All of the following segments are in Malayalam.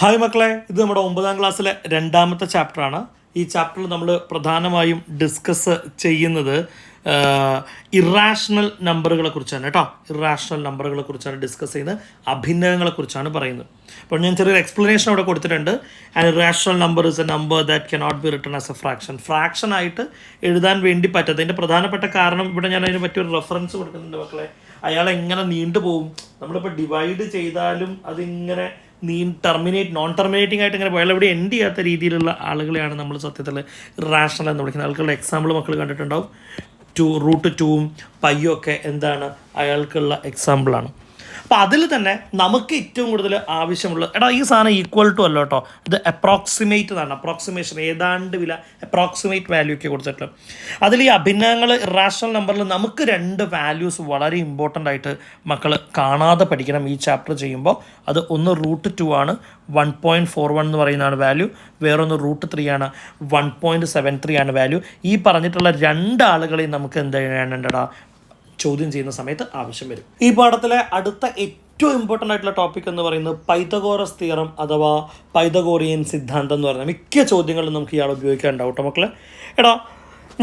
ഹായ് മക്കളെ, ഇത് നമ്മുടെ 9ാം ക്ലാസ്സിലെ രണ്ടാമത്തെ ചാപ്റ്ററാണ്. ഈ ചാപ്റ്ററിൽ നമ്മൾ പ്രധാനമായും ഡിസ്കസ് ചെയ്യുന്നത് ഇറാഷണൽ നമ്പറുകളെ കുറിച്ചാണ് കേട്ടോ. ഇറാഷണൽ നമ്പറുകളെ കുറിച്ചാണ് ഡിസ്കസ് ചെയ്യുന്നത്, അഭിന്നകങ്ങളെ കുറിച്ചാണ് പറയുന്നത്. അപ്പോൾ ഞാൻ ചെറിയൊരു എക്സ്പ്ലനേഷൻ അവിടെ കൊടുത്തിട്ടുണ്ട്. And irrational number is A number that cannot be written as A fraction ആയിട്ട് എഴുതാൻ വേണ്ടി പറ്റാത്ത. അതിൻ്റെ പ്രധാനപ്പെട്ട കാരണം ഇവിടെ ഞാൻ അതിന് പറ്റിയൊരു റെഫറൻസ് കൊടുക്കുന്നുണ്ട് മക്കളെ. അയാൾ എങ്ങനെ നീണ്ടു പോകും, നമ്മളിപ്പോൾ ഡിവൈഡ് ചെയ്താലും അതിങ്ങനെ നോൺ ടെർമിനേറ്റിംഗ് ആയിട്ട് ഇങ്ങനെ പോയാൽ ഇവിടെ എൻഡ് ചെയ്യാത്ത രീതിയിലുള്ള ആളുകളെയാണ് നമ്മൾ സത്യത്തിൽ റാഷണൽ എന്ന് വിളിക്കുന്നത്. ആൾക്കുള്ള എക്സാമ്പിൾ മക്കൾ കണ്ടിട്ടുണ്ടാവും. √2ഉം പയ്യും ഒക്കെ എന്താണ് അയാൾക്കുള്ള എക്സാമ്പിളാണ്. അപ്പോൾ അതിൽ തന്നെ നമുക്ക് ഏറ്റവും കൂടുതൽ ആവശ്യമുള്ള ഈ സാധനം ഈക്വൽ ടു അല്ല കേട്ടോ, ഇത് അപ്രോക്സിമേറ്റ് എന്നാണ്. അപ്രോക്സിമേഷൻ ഏതാണ്ട് വില അപ്രോക്സിമേറ്റ് വാല്യൂ ഒക്കെ കൊടുത്തിട്ടുള്ളത്. അതിൽ ഈ അഭിന്നങ്ങൾ ഇറാഷണൽ നമ്പറിൽ നമുക്ക് 2 വാല്യൂസ് വളരെ ഇമ്പോർട്ടൻ്റ് ആയിട്ട് മക്കൾ കാണാതെ പഠിക്കണം ഈ ചാപ്റ്റർ ചെയ്യുമ്പോൾ. അത് ഒന്ന് √2 ആണ്, 1.41 എന്ന് പറയുന്നതാണ് വാല്യൂ. വേറൊന്ന് √3 ആണ്, 1.73 ആണ് വാല്യൂ. ഈ പറഞ്ഞിട്ടുള്ള 2 ആളുകളെയും നമുക്ക് എന്ത് ചെയ്യാനുണ്ടടാ ചോദ്യം ചെയ്യുന്ന സമയത്ത് ആവശ്യം വരും. ഈ പാഠത്തിലെ അടുത്ത ഏറ്റവും ഇമ്പോർട്ടൻ്റ് ആയിട്ടുള്ള ടോപ്പിക് എന്ന് പറയുന്നത് പൈതഗോറസ് തിയറം അഥവാ പൈതഗോറിയൻ സിദ്ധാന്തം എന്ന് പറയുന്നത്. മിക്ക ചോദ്യങ്ങളിലും നമുക്ക് ഇയാൾ ഉപയോഗിക്കാനുണ്ടാവും കേട്ടോ മക്കളെ.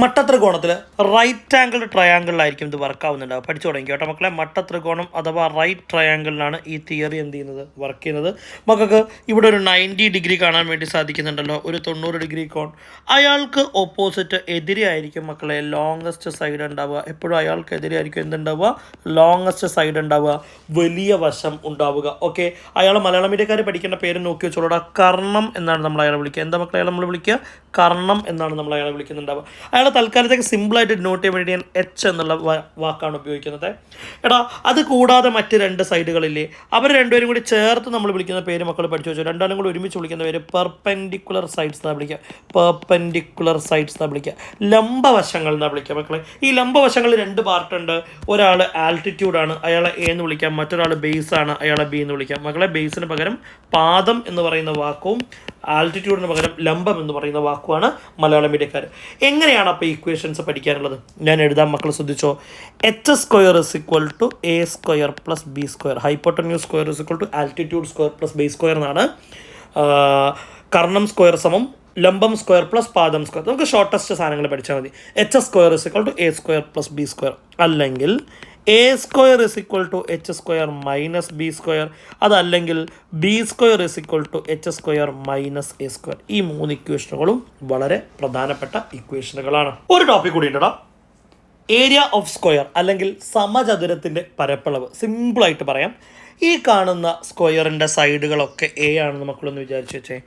മട്ടത്രികോണത്തിൽ റൈറ്റ് ആംഗിൾ ട്രയാങ്കിളിലായിരിക്കും ഇത് വർക്ക് ആവുന്നുണ്ടാവും. പഠിച്ചു തുടങ്ങി കേട്ടോ മക്കളെ. മട്ടത്രികോണം അഥവാ റൈറ്റ് ട്രയാങ്കിളിലാണ് ഈ തിയറി എന്ത് ചെയ്യുന്നത്, വർക്ക് ചെയ്യുന്നത്. മക്കൾക്ക് ഇവിടെ ഒരു 90 ഡിഗ്രി കാണാൻ വേണ്ടി സാധിക്കുന്നുണ്ടല്ലോ, ഒരു 90 ഡിഗ്രി കോൺ. അയാൾക്ക് ഓപ്പോസിറ്റ് എതിരെയായിരിക്കും മക്കളെ ലോങ്ങസ്റ്റ് സൈഡ് ഉണ്ടാവുക. എപ്പോഴും അയാൾക്ക് എതിരെയായിരിക്കും എന്തുണ്ടാവുക, ലോങ്ങസ്റ്റ് സൈഡ് ഉണ്ടാവുക, വലിയ വശം ഉണ്ടാവുക. ഓക്കെ, അയാൾ മലയാളം മീഡിയക്കാർ പഠിക്കേണ്ട പേര് നോക്കി വെച്ചോളൂടാ. കർണം എന്നാണ് നമ്മൾ അയാളെ വിളിക്കുക. എന്താ മക്കളെ അയാൾ നമ്മൾ വിളിക്കുക, കർണം എന്നാണ് നമ്മൾ അയാളെ വിളിക്കുന്നുണ്ടാവുക. അയാളെ തൽക്കാലത്തേക്ക് സിമ്പിളായിട്ട് നോട്ട് ചെയ്യാൻ വേണ്ടി ഞാൻ എച്ച് എന്നുള്ള വാക്കാണ് ഉപയോഗിക്കുന്നത്. അത് കൂടാതെ മറ്റ് 2 സൈഡുകളില്ലേ, അവർ രണ്ടുപേരും കൂടി ചേർത്ത് നമ്മൾ വിളിക്കുന്ന പേര് മക്കൾ പഠിച്ചു വെച്ചു. രണ്ടാളും കൂടി ഒരുമിച്ച് വിളിക്കുന്ന പേര് പെർപെൻഡിക്കുലർ സൈഡ്സ് എന്നാണ് വിളിക്കുക. പെർപെൻഡിക്കുലർ സൈഡ്സ് എന്നാണ് വിളിക്കുക. ലംബവശങ്ങൾ എന്നാണ് വിളിക്കുക മക്കളെ. ഈ ലംബവശങ്ങളിൽ 2 പാർട്ടുണ്ട്. ഒരാൾ ആൾട്ടിറ്റ്യൂഡാണ്, അയാളെ എ എന്ന് വിളിക്കാം. മറ്റൊരാൾ ബേസ് ആണ്, അയാളെ ബി എന്ന് വിളിക്കാം. മക്കളെ ബേസിന് പകരം പാദം എന്ന് പറയുന്ന വാക്കും ആൾട്ടിറ്റ്യൂഡിന് പകരം ലംബം എന്ന് പറയുന്ന വാക്കുമാണ് മലയാളം മീഡിയക്കാർ. എങ്ങനെയാണ് അപ്പോൾ ഇക്വേഷൻസ് പഠിക്കാനുള്ളത്? ഞാൻ എഴുതാൻ മക്കൾ ശ്രദ്ധിച്ചോ. h² = a² + b². Hypotenuse square = altitude square + base square എന്നാണ്. കർണം സ്ക്വയർ സമം ലംബം സ്ക്വയർ + പാദം സ്ക്വയർ. നമുക്ക് ഷോർട്ടസ്റ്റ് സാധനങ്ങൾ പഠിച്ചാൽ മതി. h² = a² + b². അല്ലെങ്കിൽ a² = h² - b². അതല്ലെങ്കിൽ b² = h² - a². ഈ 3 ഇക്വേഷനുകളും വളരെ പ്രധാനപ്പെട്ട ഇക്വേഷനുകളാണ്. ഒരു ടോപ്പിക് കൂടി ഉണ്ടോ, ഏരിയ ഓഫ് സ്ക്വയർ അല്ലെങ്കിൽ സമചതുരത്തിൻ്റെ പരപ്പളവ്. സിമ്പിളായിട്ട് പറയാം, ഈ കാണുന്ന സ്ക്വയറിൻ്റെ സൈഡുകളൊക്കെ എ ആണെന്ന് മക്കളൊന്ന് വിചാരിച്ച് വെച്ചേ.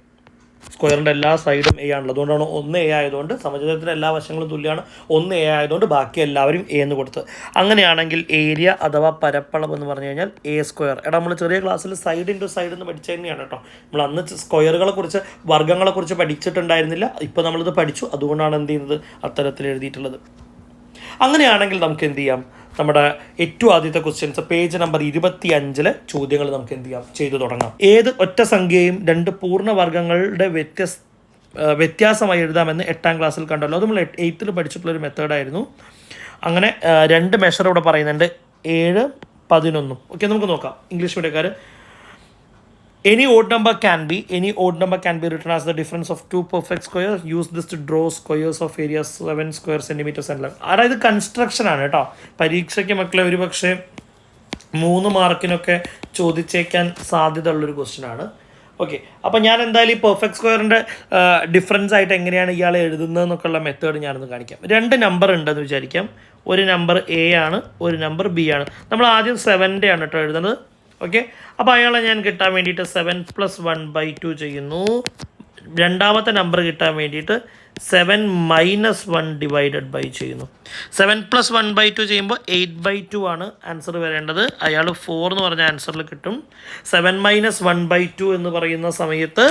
സ്ക്വയറിൻ്റെ എല്ലാ സൈഡും എ ആണല്ലോ, അതുകൊണ്ടാണ് 1 a ആയതുകൊണ്ട് സമചതുരത്തിൻ്റെ എല്ലാ വശങ്ങളും തുല്യമാണ്. 1 a ആയതുകൊണ്ട് ബാക്കി എല്ലാവരും എ എന്ന് കൊടുത്ത്. അങ്ങനെയാണെങ്കിൽ ഏരിയ അഥവാ പരപ്പളവ് എന്ന് പറഞ്ഞു കഴിഞ്ഞാൽ a². നമ്മൾ ചെറിയ ക്ലാസ്സിൽ സൈഡ് ഇൻറ്റു സൈഡ് എന്ന് പഠിച്ചു തന്നെയാണ് കേട്ടോ. നമ്മൾ അന്ന് സ്ക്വയറുകളെ കുറിച്ച് വർഗ്ഗങ്ങളെ കുറിച്ച് പഠിച്ചിട്ടുണ്ടായിരുന്നില്ല. ഇപ്പോൾ നമ്മളിത് പഠിച്ചു, അതുകൊണ്ടാണ് എന്ത് ചെയ്യുന്നത് അത്തരത്തിൽ എഴുതിയിട്ടുള്ളത്. അങ്ങനെയാണെങ്കിൽ നമുക്ക് എന്ത് ചെയ്യാം, നമ്മുടെ ഏറ്റവും ആദ്യത്തെ ക്വസ്റ്റ്യൻസ് പേജ് നമ്പർ 25 ചോദ്യങ്ങൾ നമുക്ക് എന്ത് ചെയ്യാം, ചെയ്തു തുടങ്ങാം. ഏത് ഒറ്റ സംഖ്യയും 2 പൂർണ്ണവർഗ്ഗങ്ങളുടെ വ്യത്യാസമായി എഴുതാമെന്ന് 8ാം ക്ലാസ്സിൽ കണ്ടല്ലോ. അത് നമ്മൾ 8th പഠിച്ചിട്ടുള്ളൊരു മെത്തേഡായിരുന്നു. അങ്ങനെ 2 മെഷർ ഇവിടെ പറയുന്നുണ്ട്, 7, 11. ഓക്കെ, നമുക്ക് നോക്കാം. ഇംഗ്ലീഷ് മീഡിയക്കാർ Any odd number can be written as the difference of 2 perfect squares. Use this to draw squares of area 7 square centimeters and length. അതായത് കൺസ്ട്രക്ഷൻ ആണ് കേട്ടോ. പരീക്ഷയ്ക്ക് മക്കളെ ഒരു പക്ഷേ 3 മാർക്കിനൊക്കെ ചോദിച്ചേക്കാൻ സാധ്യത ഉള്ളൊരു ക്വസ്റ്റ്യൻ ആണ്. ഓക്കെ, അപ്പോൾ ഞാൻ എന്തായാലും ഈ പെർഫെക്റ്റ് സ്ക്വയറിൻ്റെ ഡിഫറൻസ് ആയിട്ട് എങ്ങനെയാണ് ഇയാൾ എഴുതുന്നതെന്നൊക്കെയുള്ള മെത്തേഡ് ഞാനൊന്ന് കാണിക്കാം. 2 നമ്പർ ഉണ്ടെന്ന് വിചാരിക്കാം. ഒരു നമ്പർ എ ആണ്, ഒരു നമ്പർ ബി ആണ്. നമ്മൾ ആദ്യം 7ൻ്റെ ആണ് കേട്ടോ എഴുതുന്നത്. ഓക്കെ, അപ്പോൾ അയാളെ ഞാൻ കിട്ടാൻ വേണ്ടിയിട്ട് 7 + 1/2 ചെയ്യുന്നു. രണ്ടാമത്തെ നമ്പർ കിട്ടാൻ വേണ്ടിയിട്ട് 7 - 1 ചെയ്യുന്നു. 7 + 1/2 ചെയ്യുമ്പോൾ 8/2 ആണ് ആൻസർ വരേണ്ടത്. അയാൾ 4 എന്ന് പറഞ്ഞ ആൻസറിൽ കിട്ടും. 7 - 1/2 എന്ന് പറയുന്ന സമയത്ത്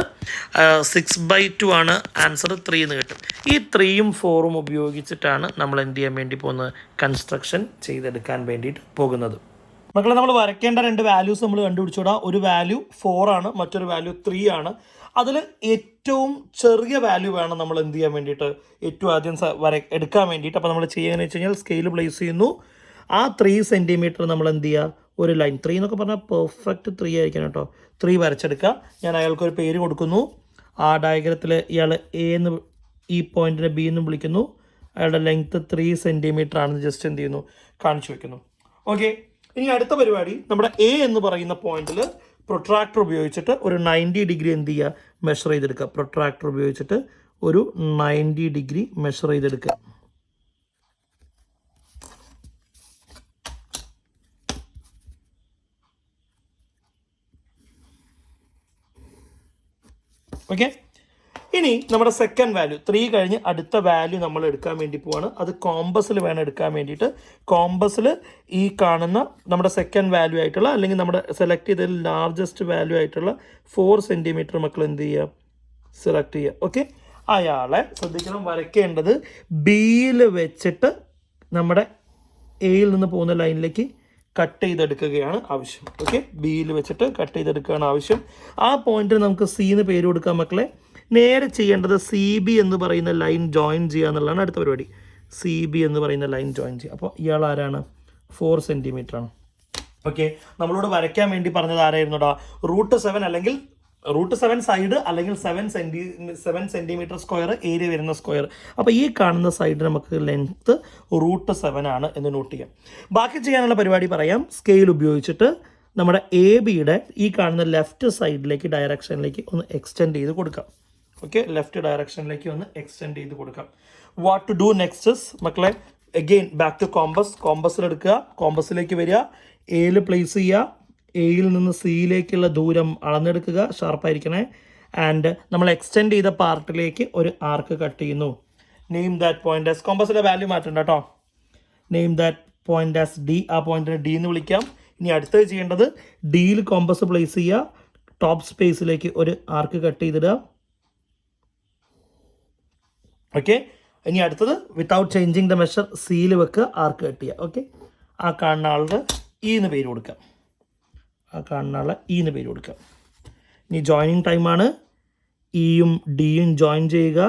6/2 ആണ് ആൻസർ. 3 എന്ന് കിട്ടും. ഈ 3ഉം 4ഉം ഉപയോഗിച്ചിട്ടാണ് നമ്മൾ എന്ത് ചെയ്യാൻ വേണ്ടി പോകുന്നത്, കൺസ്ട്രക്ഷൻ ചെയ്തെടുക്കാൻ വേണ്ടിയിട്ട് പോകുന്നത്. മക്കളെ, നമ്മൾ വരയ്ക്കേണ്ട 2 വാല്യൂസ് നമ്മൾ കണ്ടുപിടിച്ചോടാ. ഒരു വാല്യൂ 4 ആണ്, മറ്റൊരു വാല്യൂ 3 ആണ്. അതിൽ ഏറ്റവും ചെറിയ വാല്യൂ വേണം നമ്മൾ എന്ത് ചെയ്യാൻ വേണ്ടിയിട്ട്, ഏറ്റവും ആദ്യം എടുക്കാൻ വേണ്ടിയിട്ട്. അപ്പോൾ നമ്മൾ ചെയ്യുകയെന്ന് വെച്ച് കഴിഞ്ഞാൽ സ്കെയിൽ പ്ലേസ് ചെയ്യുന്നു. ആ 3 സെൻറ്റിമീറ്റർ നമ്മൾ എന്ത് ചെയ്യുക, ഒരു ലൈൻ 3 എന്നൊക്കെ പറഞ്ഞാൽ പെർഫെക്റ്റ് 3 ആയിരിക്കണം കേട്ടോ. 3 വരച്ചെടുക്കുക. ഞാൻ അയാൾക്കൊരു പേര് കൊടുക്കുന്നു. ആ ഡയഗ്രത്തിൽ ഇയാൾ എ എന്ന് ഈ പോയിന്റിനെ ബി എന്നും വിളിക്കുന്നു. അയാളുടെ ലെങ്ത്ത് 3 സെൻറ്റിമീറ്റർ ആണെന്ന് ജസ്റ്റ് എന്ത് ചെയ്യുന്നു, കാണിച്ചു വെക്കുന്നു. ഓക്കെ, ഇനി അടുത്ത പരിപാടി നമ്മുടെ എ എന്ന് പറയുന്ന പോയിന്റിൽ പ്രൊട്രാക്ടർ ഉപയോഗിച്ചിട്ട് ഒരു 90 ഡിഗ്രി എന്ത് ചെയ്യുക, മെഷർ ചെയ്തെടുക്കുക. പ്രൊട്രാക്ടർ ഉപയോഗിച്ചിട്ട് ഒരു 90 ഡിഗ്രി മെഷർ ചെയ്തെടുക്കുക. ഓക്കെ, ഇനി നമ്മുടെ സെക്കൻഡ് വാല്യൂ 3 കഴിഞ്ഞ് അടുത്ത വാല്യൂ നമ്മൾ എടുക്കാൻ വേണ്ടി പോവാണ്. അത് കോമ്പസിൽ വേണം എടുക്കാൻ വേണ്ടിയിട്ട്. കോമ്പസിൽ ഈ കാണുന്ന നമ്മുടെ സെക്കൻഡ് വാല്യൂ ആയിട്ടുള്ള, അല്ലെങ്കിൽ നമ്മുടെ സെലക്ട് ചെയ്തതിൽ ലാർജസ്റ്റ് വാല്യൂ ആയിട്ടുള്ള 4 സെൻറ്റിമീറ്റർ മക്കൾ എന്ത് ചെയ്യുക, സെലക്ട് ചെയ്യുക. ഓക്കെ, അയാളെ ശ്രദ്ധിക്കണം, വരയ്ക്കേണ്ടത് ബിയിൽ വെച്ചിട്ട് നമ്മുടെ എയിൽ നിന്ന് പോകുന്ന ലൈനിലേക്ക് കട്ട് ചെയ്തെടുക്കുകയാണ് ആവശ്യം. ഓക്കെ, ബിയിൽ വെച്ചിട്ട് കട്ട് ചെയ്തെടുക്കുകയാണ് ആവശ്യം. ആ പോയിന്റിൽ നമുക്ക് സി എന്ന് പേര് കൊടുക്കാം മക്കളെ. നേരെ ചെയ്യേണ്ടത് സി ബി എന്ന് പറയുന്ന ലൈൻ ജോയിൻ ചെയ്യുക എന്നുള്ളതാണ് അടുത്ത പരിപാടി. സി ബി എന്ന് പറയുന്ന ലൈൻ ജോയിൻ ചെയ്യുക. അപ്പോൾ ഇയാൾ ആരാണ്, 4 സെൻറ്റിമീറ്റർ ആണ്. ഓക്കെ, നമ്മളോട് വരയ്ക്കാൻ വേണ്ടി പറഞ്ഞത് ആരായിരുന്നുടാ, √7 അല്ലെങ്കിൽ √7 സൈഡ് അല്ലെങ്കിൽ 7 സെൻറ്റിമീറ്റർ സ്ക്വയർ ഏരിയ വരുന്ന സ്ക്വയർ. അപ്പോൾ ഈ കാണുന്ന സൈഡ് നമുക്ക് ലെങ്ത്ത് √7 ആണ് എന്ന് നോട്ട് ചെയ്യാം. ബാക്കി ചെയ്യാനുള്ള പരിപാടി പറയാം. സ്കെയിൽ ഉപയോഗിച്ചിട്ട് നമ്മുടെ എ ബിയുടെ ഈ കാണുന്ന ലെഫ്റ്റ് സൈഡിലേക്ക് ഡയറക്ഷനിലേക്ക് ഒന്ന് എക്സ്റ്റെൻഡ് ചെയ്ത് കൊടുക്കാം. ഓക്കെ, ലെഫ്റ്റ് ഡയറക്ഷനിലേക്ക് ഒന്ന് എക്സ്റ്റെൻഡ് ചെയ്ത് കൊടുക്കാം. വാട്ട് ടു ഡു നെക്സ്റ്റ് മക്കളെ, അഗെയിൻ ബാക്ക് ടു കോമ്പസ്. കോമ്പസിലെടുക്കുക, കോമ്പസിലേക്ക് വരിക, എയിൽ പ്ലേസ് ചെയ്യുക. എയിൽ നിന്ന് സിയിലേക്കുള്ള ദൂരം അളന്നെടുക്കുക, ഷാർപ്പായിരിക്കണേ. ആൻഡ് നമ്മൾ എക്സ്റ്റെൻഡ് ചെയ്ത പാർട്ടിലേക്ക് ഒരു ആർക്ക് കട്ട് ചെയ്യുന്നു. നെയിം ദാറ്റ് പോയിന്റ് ആസ്, കോമ്പസിലെ വാല്യൂ മാറ്റണ്ട കേട്ടോ. Name that point as D. ആ പോയിന്റിനെ ഡി എന്ന് വിളിക്കാം. ഇനി അടുത്തത് ചെയ്യേണ്ടത് ഡിയിൽ കോമ്പസ് പ്ലേസ് ചെയ്യുക, ടോപ്പ് സ്പേസിലേക്ക് ഒരു ആർക്ക് കട്ട് ചെയ്തിടുക. ഓക്കെ, ഇനി അടുത്തത് വിത്തൗട്ട് ചേഞ്ചിങ് ദ മെഷർ സിയിൽ വെക്കുക, ആർക്ക് കട്ട് ചെയ്യുക. ഓക്കെ, ആ കാണുന്ന ആളുടെ ഇ എന്ന് പേര് കൊടുക്കാം. ആ കാണുന്ന ആളെ ഇ എന്ന് പേര് കൊടുക്കാം. ഇനി ജോയിനിങ് ടൈമാണ്. ഇയും ഡിയും ജോയിൻ ചെയ്യുക,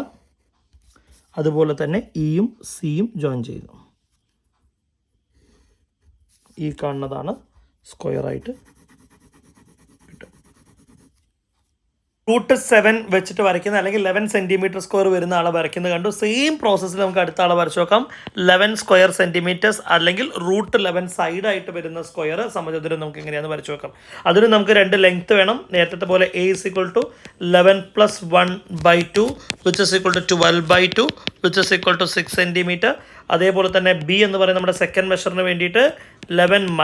അതുപോലെ തന്നെ ഇയും സിയും ജോയിൻ ചെയ്യുക. ഈ കാണുന്നതാണ് സ്ക്വയറായിട്ട് കിട്ടും. √7 വെച്ചിട്ട് വരയ്ക്കുന്ന അല്ലെങ്കിൽ 11 സെൻറ്റിമീറ്റർ സ്ക്വയർ വരുന്ന ആളെ വരയ്ക്കുന്നത് കണ്ടു. സെയിം പ്രോസസ്സിൽ നമുക്ക് അടുത്ത ആളെ വരച്ച് നോക്കാം. 11 സ്ക്വയർ സെൻറ്റിമീറ്റേഴ്സ് അല്ലെങ്കിൽ √11 സൈഡായിട്ട് വരുന്ന സ്ക്വയർ സമചതുരം നമുക്ക് എങ്ങനെയാണെന്ന് വരച്ച് നോക്കാം. അതിന് നമുക്ക് 2 ലെങ്ത്ത് വേണം. നേരത്തെ പോലെ a = 11 + 1/2 which is equal to 12/2 which is equal to 6 centimetre. അതേപോലെ തന്നെ ബി എന്ന് പറയുന്ന നമ്മുടെ സെക്കൻഡ് മെഷറിന് വേണ്ടിയിട്ട് 11 -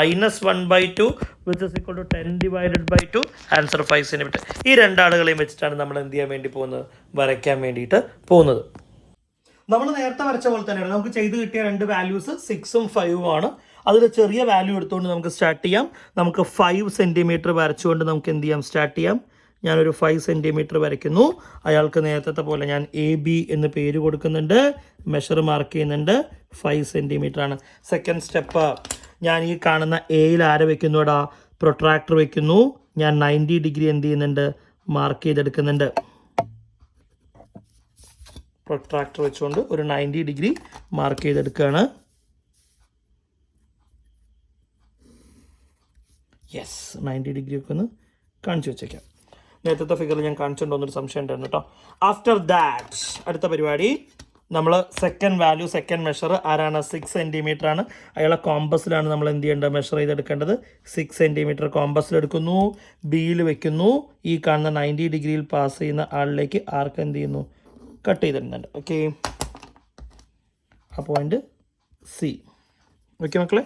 1/2 which is equal to 10/2. Answer 5 centimetre. ഈ രണ്ടാളുകളെയും വെച്ചിട്ടാണ് നമ്മൾ എന്ത് ചെയ്യാൻ വേണ്ടി പോകുന്നത്, വരയ്ക്കാൻ വേണ്ടിയിട്ട് പോകുന്നത്. നമ്മൾ നേരത്തെ വരച്ച പോലെ തന്നെയാണ് നമുക്ക് ചെയ്ത് കിട്ടിയ 2 വാല്യൂസ് 6ഉം 5ഉം ആണ്. അതിൽ ചെറിയ വാല്യൂ എടുത്തുകൊണ്ട് നമുക്ക് സ്റ്റാർട്ട് ചെയ്യാം. നമുക്ക് 5 സെൻറ്റിമീറ്റർ വരച്ചുകൊണ്ട് നമുക്ക് എന്ത് ചെയ്യാം, സ്റ്റാർട്ട് ചെയ്യാം. ഞാനൊരു 5 സെൻറ്റിമീറ്റർ വരയ്ക്കുന്നു. അയാൾക്ക് നേരത്തെ പോലെ ഞാൻ എ ബി എന്ന് പേര് കൊടുക്കുന്നുണ്ട്, മെഷർ മാർക്ക് ചെയ്യുന്നുണ്ട്. 5 സെൻറ്റിമീറ്റർ ആണ്. സെക്കൻഡ് സ്റ്റെപ്പ്, ഞാൻ ഈ കാണുന്ന എയിൽ ആരെ വെക്കുന്നുടാ, പ്രൊട്രാക്ടർ വെക്കുന്നു. ഞാൻ 90 ഡിഗ്രി എന്ത് ചെയ്യുന്നുണ്ട്, മാർക്ക് ചെയ്തെടുക്കുന്നുണ്ട്. പ്രൊട്രാക്ടർ വെച്ചുകൊണ്ട് ഒരു 90 ഡിഗ്രി മാർക്ക് ചെയ്തെടുക്കുകയാണ്. യെസ്, 90 ഡിഗ്രി ഒക്കെ ഒന്ന് കാണിച്ചു വെച്ചേക്കാം. നേരത്തെ ഫിഗറിൽ ഞാൻ കാണിച്ചിട്ടുണ്ടോന്നൊരു സംശയം ഉണ്ടായിരുന്നു കേട്ടോ. ആഫ്റ്റർ ദാറ്റ് അടുത്ത പരിപാടി, നമ്മൾ സെക്കൻഡ് വാല്യൂ, സെക്കൻഡ് മെഷർ ആരാണ്, 6 സെൻറ്റിമീറ്റർ ആണ്. അയാളെ കോമ്പസിലാണ് നമ്മൾ എന്ത് ചെയ്യേണ്ടത്, മെഷർ ചെയ്തെടുക്കേണ്ടത്. 6 സെൻറ്റിമീറ്റർ കോമ്പസിലെടുക്കുന്നു, ബിയിൽ വെക്കുന്നു. ഈ കാണുന്ന 90 ഡിഗ്രിയിൽ പാസ് ചെയ്യുന്ന ആളിലേക്ക് ആർക്ക് എന്ത് ചെയ്യുന്നു, കട്ട് ചെയ്തിടുന്നുണ്ട്. ഓക്കെ, ആ പോയിന്റ് സി. ഓക്കെ മക്കളെ,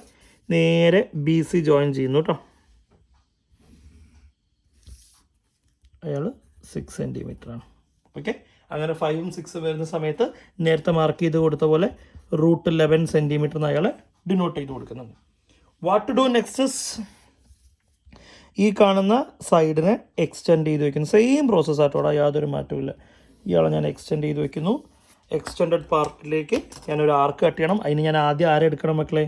നേരെ ബി സി ജോയിൻ ചെയ്യുന്നു കേട്ടോ. അയാൾ 6 സെൻറ്റിമീറ്റർ ആണ്. ഓക്കെ, അങ്ങനെ 5ഉം 6ഉം വരുന്ന സമയത്ത് നേരത്തെ മാർക്ക് ചെയ്ത് കൊടുത്ത പോലെ √11 സെൻറ്റിമീറ്റർ എന്ന് അയാളെ ഡിനോട്ട് ചെയ്ത് കൊടുക്കുന്നുണ്ട്. വാട്ട് ടു ഡു നെക്സ്റ്റ്, ഈ കാണുന്ന സൈഡിനെ എക്സ്റ്റെൻഡ് ചെയ്ത് വയ്ക്കുന്നു. സെയിം പ്രോസസ്സ് ആയിട്ടോടെ, യാതൊരു മാറ്റവും. ഇയാളെ ഞാൻ എക്സ്റ്റെൻഡ് ചെയ്ത് വയ്ക്കുന്നു. എക്സ്റ്റെൻഡഡ് പാർട്ടിലേക്ക് ഞാനൊരു ആർക്ക് കട്ട് ചെയ്യണം. അതിന് ഞാൻ ആദ്യം ആരെ എടുക്കണം മക്കളെ,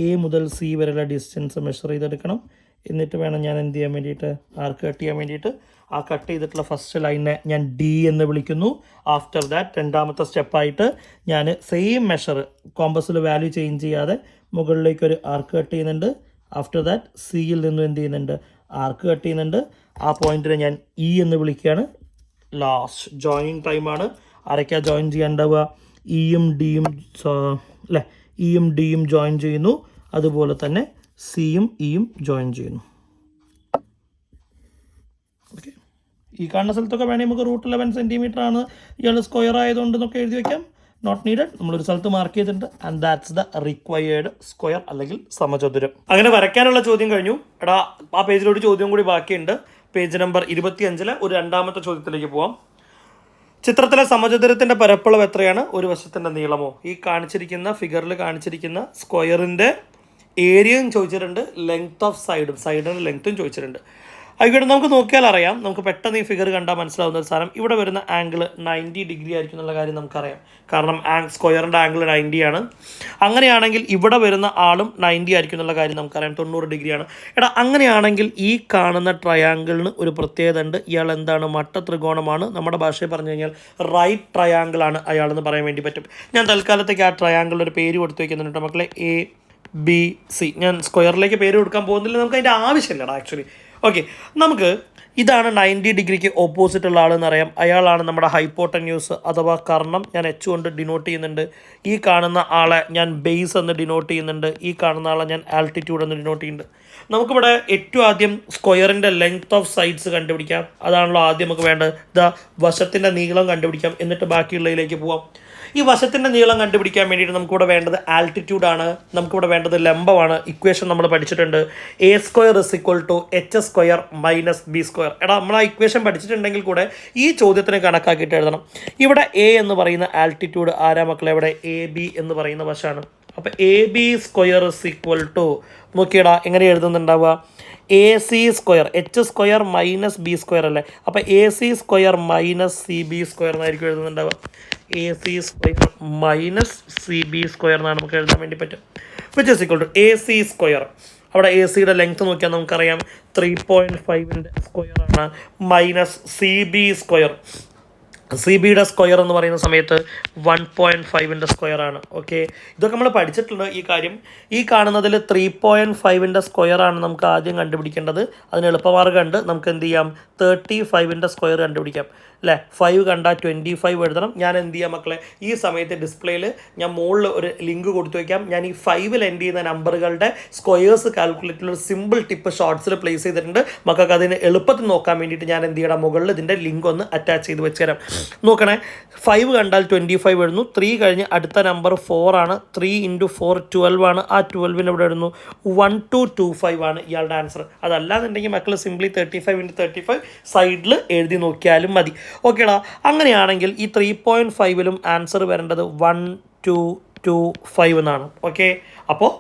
എ മുതൽ സി വരെയുള്ള ഡിസ്റ്റൻസ് മെഷർ ചെയ്തെടുക്കണം. എന്നിട്ട് വേണം ഞാൻ എന്ത് ചെയ്യാൻ വേണ്ടിയിട്ട്, ആർക്ക് കട്ട് ചെയ്യാൻ വേണ്ടിയിട്ട്. ആ കട്ട് ചെയ്തിട്ടുള്ള ഫസ്റ്റ് ലൈനെ ഞാൻ ഡി എന്ന് വിളിക്കുന്നു. ആഫ്റ്റർ ദാറ്റ് രണ്ടാമത്തെ സ്റ്റെപ്പായിട്ട് ഞാൻ സെയിം മെഷർ കോമ്പസിൽ വാല്യൂ ചേഞ്ച് ചെയ്യാതെ മുകളിലേക്കൊരു ആർക്ക് കട്ട് ചെയ്യുന്നുണ്ട്. ആഫ്റ്റർ ദാറ്റ് സിയിൽ നിന്നും എന്ത് ചെയ്യുന്നുണ്ട്, ആർക്ക് കട്ട് ചെയ്യുന്നുണ്ട്. ആ പോയിന്റിനെ ഞാൻ ഇ എന്ന് വിളിക്കുകയാണ്. ലാസ്റ്റ് ജോയിനിങ് ടൈമാണ്. ആരൊക്കെയാ ജോയിൻ ചെയ്യാണ്ടാവുക? ഇയും ഡിയും അല്ലേ, ഇയും ഡിയും ജോയിൻ ചെയ്യുന്നു. അതുപോലെ തന്നെ സിയും ഇയും ജോയിൻ ചെയ്യുന്നു. ഓക്കെ, ഈ കാണുന്ന സ്ഥലത്തൊക്കെ വേണമെങ്കിൽ നമുക്ക് റൂട്ട് 11 സെൻറ്റിമീറ്റർ ആണ് ഇയാൾ സ്ക്വയർ ആയതുകൊണ്ട് എന്നൊക്കെ എഴുതി വയ്ക്കാം. Note needed. നമ്മളൊരു സ്ഥലത്ത് മാർക്ക് ചെയ്തിട്ടുണ്ട്. And that's the required square അല്ലെങ്കിൽ സമചതുരം. അങ്ങനെ വരയ്ക്കാനുള്ള ചോദ്യം കഴിഞ്ഞു. എടാ, ആ പേജിലൊരു ചോദ്യം കൂടി ബാക്കിയുണ്ട്. പേജ് നമ്പർ 25 ഒരു രണ്ടാമത്തെ ചോദ്യത്തിലേക്ക് പോവാം. ചിത്രത്തിലെ സമചതുരത്തിൻ്റെ പരപ്പളവ് എത്രയാണ്? ഒരു വശത്തിൻ്റെ നീളമോ? ഈ കാണിച്ചിരിക്കുന്ന ഫിഗറിൽ കാണിച്ചിരിക്കുന്ന സ്ക്വയറിൻ്റെ ഏരിയയും ചോദിച്ചിട്ടുണ്ട്, ലെങ്ത് ഓഫ് സൈഡിൻ്റെ ലെങ്ത്തും ചോദിച്ചിട്ടുണ്ട്. ആയിക്കോട്ടെ, നമുക്ക് നോക്കിയാൽ അറിയാം. നമുക്ക് പെട്ടെന്ന് ഈ ഫിഗർ കണ്ടാൽ മനസ്സിലാവുന്ന ഒരു സാധനം, ഇവിടെ വരുന്ന ആംഗിൾ 90 ഡിഗ്രി ആയിരിക്കും എന്നുള്ള കാര്യം നമുക്കറിയാം. കാരണം സ്ക്വയറിൻ്റെ ആംഗിൾ 90 ആണ്. അങ്ങനെയാണെങ്കിൽ ഇവിടെ വരുന്ന ആളും 90 ആയിരിക്കും എന്നുള്ള കാര്യം നമുക്കറിയാം, 90 ഡിഗ്രിയാണ്. എടാ, അങ്ങനെയാണെങ്കിൽ ഈ കാണുന്ന ട്രയാങ്കിളിന് ഒരു പ്രത്യേകത ഉണ്ട്. ഇയാൾ എന്താണ്? മട്ട ത്രികോണമാണ്. നമ്മുടെ ഭാഷയിൽ പറഞ്ഞു കഴിഞ്ഞാൽ റൈറ്റ് ട്രയാങ്കിൾ ആണ് അയാളെന്ന് പറയാൻ വേണ്ടി പറ്റും. ഞാൻ തൽക്കാലത്തേക്ക് ആ ട്രയാങ്കിളിന് ഒരു പേര് കൊടുത്തു വയ്ക്കുന്നുണ്ട് മക്കളെ, ABC. ഞാൻ സ്ക്വയറിലേക്ക് പേര് കൊടുക്കാൻ പോകുന്നില്ല, നമുക്ക് അതിൻ്റെ ആവശ്യമില്ലടാ ആക്ച്വലി. ഓക്കെ, നമുക്ക് ഇതാണ് 90 ഡിഗ്രിക്ക് ഓപ്പോസിറ്റ് ഉള്ള ആളെന്ന് അറിയാം. അയാളാണ് നമ്മുടെ ഹൈപ്പോട്ടന്യൂസ് അഥവാ കർണം. ഞാൻ എച്ച് കൊണ്ട് ഡിനോട്ട് ചെയ്യുന്നുണ്ട്. ഈ കാണുന്ന ആളെ ഞാൻ ബേസ് എന്ന് ഡിനോട്ട് ചെയ്യുന്നുണ്ട്. ഈ കാണുന്ന ആളെ ഞാൻ ആൾട്ടിറ്റ്യൂഡ് എന്ന് ഡിനോട്ട് ചെയ്യുന്നുണ്ട്. നമുക്കിവിടെ ഏറ്റവും ആദ്യം സ്ക്വയറിൻ്റെ ലെങ്ത് ഓഫ് സൈഡ്സ് കണ്ടുപിടിക്കാം. അതാണല്ലോ ആദ്യം നമുക്ക് വേണ്ടത്. ഇതാ വശത്തിൻ്റെ നീളം കണ്ടുപിടിക്കാം, എന്നിട്ട് ബാക്കിയുള്ളതിലേക്ക് പോവാം. ഈ വശത്തിൻ്റെ നീളം കണ്ടുപിടിക്കാൻ വേണ്ടിയിട്ട് നമുക്കിവിടെ വേണ്ടത് ആൾട്ടിറ്റ്യൂഡാണ്. നമുക്കിവിടെ വേണ്ടത് ലംബമാണ്. ഇക്വേഷൻ നമ്മൾ പഠിച്ചിട്ടുണ്ട്, A²=H² - എടാ, നമ്മൾ ആ ഇക്വേഷൻ പഠിച്ചിട്ടുണ്ടെങ്കിൽ കൂടെ ഈ ചോദ്യത്തിന് കണക്കാക്കിയിട്ട് എഴുതണം. ഇവിടെ A എന്ന് പറയുന്ന ആൾട്ടിറ്റ്യൂഡ് ആരാ മക്കളെ? ഇവിടെ AB എന്ന് പറയുന്ന വശമാണ്. അപ്പോൾ AB² നോക്കിയടാ, എങ്ങനെ എഴുതുന്നുണ്ടാവുക? AC² H² - B² അല്ലേ? അപ്പോൾ AC² - CB² എന്നായിരിക്കും എഴുതുന്നുണ്ടാവുക. AC² - CB² എന്നാണ് നമുക്ക് എഴുതാൻ വേണ്ടി പറ്റും. Which is equal to AC². അവിടെ AC-യുടെ ലെങ്ത് നോക്കിയാൽ നമുക്കറിയാം 3.5-ൻ്റെ സ്ക്വയറാണ്, മൈനസ് CB². CBയുടെ സ്ക്വയർ എന്ന് പറയുന്ന സമയത്ത് 1.5-ൻ്റെ സ്ക്വയറാണ്. ഓക്കെ, ഇതൊക്കെ നമ്മൾ പഠിച്ചിട്ടുണ്ട് ഈ കാര്യം. ഈ കാണുന്നതിൽ 3.5-ൻ്റെ സ്ക്വയറാണ് നമുക്ക് ആദ്യം കണ്ടുപിടിക്കേണ്ടത്. അതിന് എളുപ്പമാർഗ്ഗമുണ്ട്. നമുക്ക് എന്ത് ചെയ്യാം? 35-ൻ്റെ സ്ക്വയർ കണ്ടുപിടിക്കാം അല്ലേ? 5 കണ്ടാൽ 25 എഴുതണം. ഞാൻ എന്ത് ചെയ്യാം മക്കളെ? ഈ സമയത്ത് ഡിസ്പ്ലേയിൽ ഞാൻ മുകളിൽ ഒരു ലിങ്ക് കൊടുത്തു വയ്ക്കാം. ഞാൻ ഈ 5-ൽ എൻഡ് ചെയ്യുന്ന നമ്പറുകളുടെ സ്ക്വയേഴ്സ് കാൽക്കുലേറ്ററിൽ ഒരു സിമ്പിൾ ടിപ്പ് ഷോർട്സിൽ പ്ലേസ് ചെയ്തിട്ടുണ്ട്. മക്കൾക്ക് അതിന് എളുപ്പത്തിൽ നോക്കാൻ വേണ്ടിയിട്ട് ഞാൻ എന്ത് ചെയ്യണം? മുകളിൽ ഇതിൻ്റെ ലിങ്ക് ഒന്ന് അറ്റാച്ച് ചെയ്ത് വെച്ച് തരാം. നോക്കണേ, 5 കണ്ടാൽ 25 എഴുതുന്നു. 3 കഴിഞ്ഞ് അടുത്ത നമ്പർ 4 ആണ്. 3 × 4 12 ആണ്. ആ 12-ന് ഇവിടെ എഴുതുന്നു 1225 ആണ് ഇയാളുടെ ആൻസർ. അതല്ലാന്നുണ്ടെങ്കിൽ മക്കൾ സിംപ്ലി 35 × 35 സൈഡിൽ എഴുതി നോക്കിയാലും മതി. ഓക്കേടാ, അങ്ങനെയാണെങ്കിൽ ഈ 3.5-ലും ആൻസർ വരേണ്ടത് 1225 എന്നാണ്. ഓക്കെ, അപ്പോൾ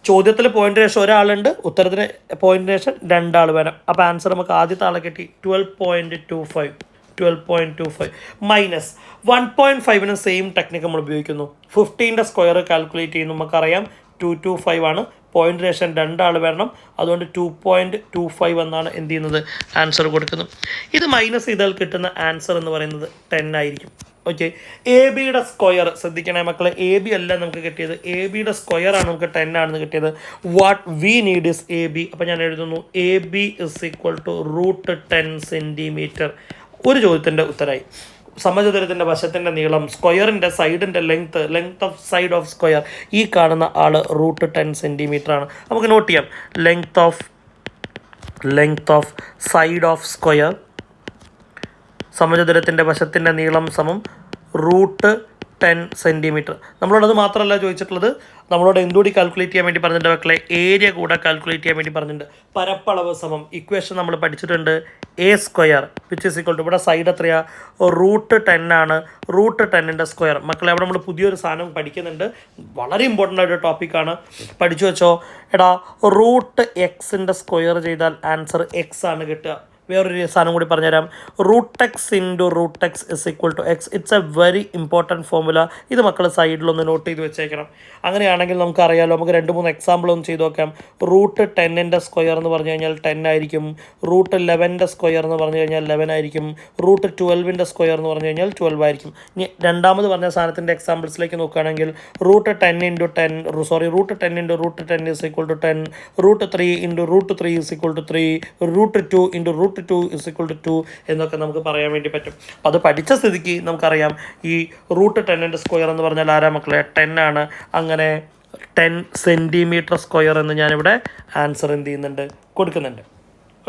ചോദ്യത്തിൽ പോയിൻ്റ് റേഷൻ ഒരാളുണ്ട്, ഉത്തരത്തിന് പോയിൻ്റ് റേഷൻ 2 ആൾ വരാം. അപ്പോൾ ആൻസർ നമുക്ക് ആദ്യത്തെ ആളെ കിട്ടി 12.25 മൈനസ് 1.5-ന് സെയിം ടെക്നിക്ക് നമ്മൾ ഉപയോഗിക്കുന്നു. 15-ൻ്റെ സ്ക്വയർ കാൽക്കുലേറ്റ് ചെയ്യുന്നു. നമുക്കറിയാം 225 ആണ്. പോയിൻ്റ് റേഷൻ 2 ആൾ വരണം. അതുകൊണ്ട് 2.25 എന്നാണ് എന്ത് ചെയ്യുന്നത്? ആൻസർ കൊടുക്കുന്നത്. ഇത് മൈനസ് ചെയ്താൽ കിട്ടുന്ന ആൻസർ എന്ന് പറയുന്നത് 10 ആയിരിക്കും. ഓക്കെ, AB-യുടെ സ്ക്വയർ ശ്രദ്ധിക്കണേ മക്കളെ, AB അല്ല നമുക്ക് കിട്ടിയത്, AB-യുടെ സ്ക്വയർ ആണ് നമുക്ക് 10 ആണെന്ന് കിട്ടിയത്. What we need is AB. അപ്പോൾ ഞാൻ എഴുതുന്നു AB = √10 സെൻറ്റിമീറ്റർ. ഒരു ചോദ്യത്തിൻ്റെ ഉത്തരമായി. സമചതുരത്തിൻ്റെ വശത്തിൻ്റെ നീളം, സ്ക്വയറിൻ്റെ സൈഡിൻ്റെ length of side of square, ഈ കാണുന്ന ആൾ √10 സെൻറ്റിമീറ്റർ ആണ്. നമുക്ക് നോട്ട് ചെയ്യാം. Length of side of square, സമചതുരത്തിൻ്റെ വശത്തിൻ്റെ നീളം സമം √10 സെൻറ്റിമീറ്റർ. നമ്മളോടത് മാത്രമല്ല ചോദിച്ചിട്ടുള്ളത്, നമ്മളോട് എന്തുകൂടി കാൽക്കുലേറ്റ് ചെയ്യാൻ വേണ്ടി പറഞ്ഞിട്ടുണ്ട് മക്കളെ? ഏരിയ കൂടെ കാൽക്കുലേറ്റ് ചെയ്യാൻ വേണ്ടി പറഞ്ഞിട്ടുണ്ട്. പരപ്പളവ് സമം ഇക്വേഷൻ നമ്മൾ പഠിച്ചിട്ടുണ്ട്, A² which is equal to, ഇവിടെ സൈഡ് എത്രയാണ്? √10 ആണ്. √10-ൻ്റെ സ്ക്വയർ. മക്കളെ, അവിടെ നമ്മൾ പുതിയൊരു സാധനം പഠിക്കുന്നുണ്ട്, വളരെ ഇമ്പോർട്ടൻ്റ് ആയിട്ട് ടോപ്പിക്കാണ്, പഠിച്ചു വെച്ചോ. എടാ, √x-ൻ്റെ സ്ക്വയർ ചെയ്താൽ ആൻസർ x ആണ് കിട്ടുക. വേറൊരു സാധനം കൂടി പറഞ്ഞുതരാം. Root x into root x is equal to x. It's a very important formula. ഇത് മക്കൾ സൈഡിലൊന്ന് നോട്ട് ചെയ്ത് വെച്ചേക്കണം. അങ്ങനെയാണെങ്കിൽ നമുക്കറിയാമല്ലോ, നമുക്ക് 2-3 എക്സാമ്പിൾ ഒന്ന് ചെയ്ത് നോക്കാം. റൂട്ട് 10ൻ്റെ സ്ക്വയർ എന്ന് പറഞ്ഞു കഴിഞ്ഞാൽ 10 ആയിരിക്കും. റൂട്ട് 11ൻ്റെ സ്ക്വയർ എന്ന് പറഞ്ഞു കഴിഞ്ഞാൽ 11 ആയിരിക്കും. റൂട്ട് 12ൻ്റെ സ്ക്വയർ എന്ന് പറഞ്ഞു കഴിഞ്ഞാൽ 12 ആയിരിക്കും. ഇനി രണ്ടാമത് പറഞ്ഞ സാധനത്തിൻ്റെ എക്സാമ്പിൾസിലേക്ക് നോക്കുകയാണെങ്കിൽ root 10 into root 10 into root 10 is equal to 10. Root 3 into root 3 is equal to 3. Root 2 into root 2 is equal to 2 എന്നൊക്കെ നമുക്ക് പറയാൻ വേണ്ടി പറ്റും. അത് പഠിച്ച സ്ഥിതിക്ക് നമുക്കറിയാം ഈ റൂട്ട് 10ൻ്റെ സ്ക്വയർ എന്ന് പറഞ്ഞാൽ ആരാ മക്കളെ? 10 ആണ്. അങ്ങനെ 10 സെൻറ്റിമീറ്റർ സ്ക്വയർ എന്ന് ഞാനിവിടെ ആൻസർ എന്ത് ചെയ്യുന്നുണ്ട്? കൊടുക്കുന്നുണ്ട്.